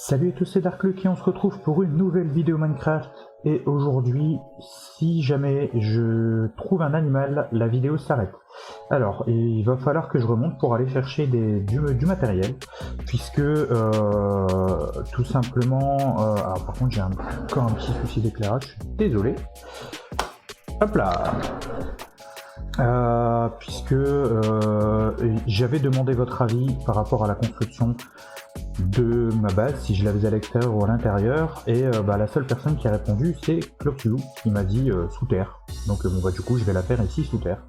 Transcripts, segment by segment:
Salut à tous, c'est Darkluck et on se retrouve pour une nouvelle vidéo Minecraft. Et aujourd'hui, si jamais je trouve un animal, la vidéo s'arrête. Alors, il va falloir que je remonte pour aller chercher du matériel, puisque tout simplement... alors par contre, j'ai encore un petit souci d'éclairage, je suis désolé. Hop là. Puisque j'avais demandé votre avis par rapport à la construction de ma base, si je la faisais à l'extérieur ou à l'intérieur, et la seule personne qui a répondu c'est Cloxu, qui m'a dit sous terre. Donc du coup je vais la faire ici sous terre.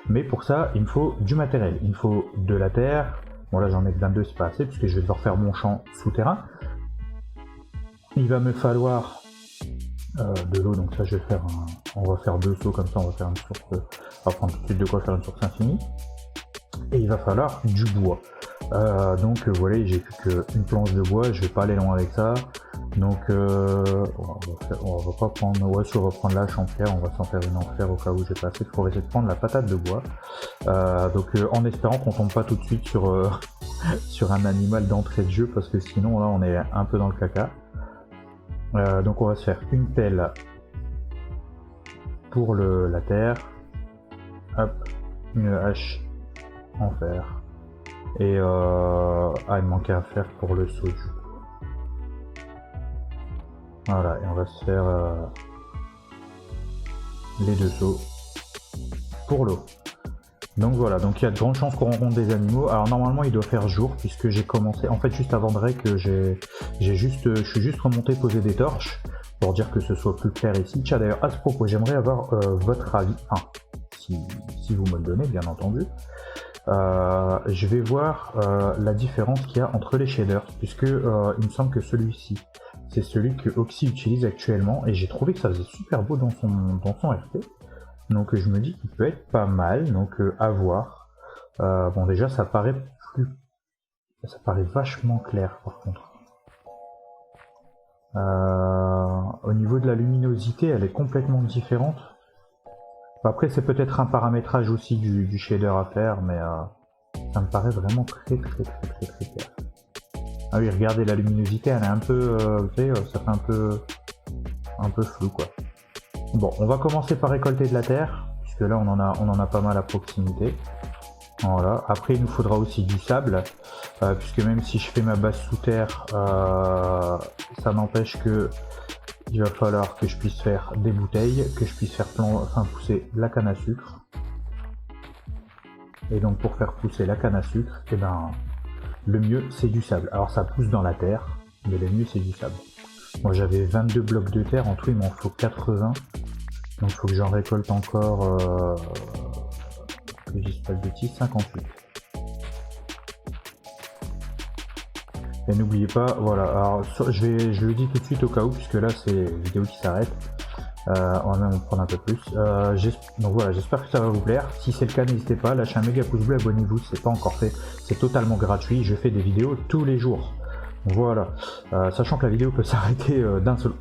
Mais pour ça il me faut du matériel, il me faut de la terre. Bon là j'en ai que 22, c'est pas assez puisque je vais devoir faire mon champ souterrain. Il va me falloir de l'eau, donc ça je vais faire on va faire 2 seaux comme ça, on va faire une source, on va prendre tout de suite de quoi faire une source infinie. Et il va falloir du bois. Donc voilà, j'ai plus qu'une planche de bois, je vais pas aller loin avec ça. Donc on va pas prendre, ouais, si on va prendre la hache en pierre, on va s'en faire une en fer au cas où j'ai pas assez. On va essayer de prendre la patate de bois. En espérant qu'on tombe pas tout de suite sur sur un animal d'entrée de jeu, parce que sinon là on est un peu dans le caca. Donc on va se faire une pelle pour la terre, hop, une hache en fer, et il me manquait à faire pour le seau du coup. Voilà, et on va se faire les 2 seaux pour l'eau. Donc voilà, donc il y a de grandes chances qu'on rencontre des animaux. Alors normalement il doit faire jour, puisque j'ai commencé, en fait juste avant Drake, je suis juste remonté poser des torches, pour dire que ce soit plus clair ici. Tiens d'ailleurs, à ce propos, j'aimerais avoir votre avis, enfin, si vous me le donnez bien entendu. Je vais voir la différence qu'il y a entre les shaders, puisque il me semble que celui-ci c'est celui que Oxy utilise actuellement, et j'ai trouvé que ça faisait super beau dans son RP. Donc je me dis qu'il peut être pas mal, donc à voir. Bon déjà ça paraît vachement clair par contre. Au niveau de la luminosité, elle est complètement différente. Après c'est peut-être un paramétrage aussi du shader à faire, mais ça me paraît vraiment très clair. Ah oui, regardez, la luminosité elle est un peu, vous savez, ça fait un peu flou quoi. Bon, on va commencer par récolter de la terre, puisque là on en a pas mal à proximité. Voilà. Après il nous faudra aussi du sable, puisque même si je fais ma base sous terre, ça n'empêche que il va falloir que je puisse faire des bouteilles, que je puisse faire pousser la canne à sucre. Et donc pour faire pousser la canne à sucre, et le mieux c'est du sable. Alors ça pousse dans la terre, mais le mieux c'est du sable. Moi j'avais 22 blocs de terre, en tout il m'en faut 80. Donc il faut que j'en récolte encore, que je dise pas de bêtises, 58. Et n'oubliez pas, voilà, alors je le dis tout de suite au cas où, puisque là c'est une vidéo qui s'arrête. On va même en prendre un peu plus. Donc voilà, j'espère que ça va vous plaire. Si c'est le cas, n'hésitez pas, lâchez un méga pouce bleu, abonnez-vous si c'est pas encore fait. C'est totalement gratuit, je fais des vidéos tous les jours. Voilà, sachant que la vidéo peut s'arrêter d'un seul...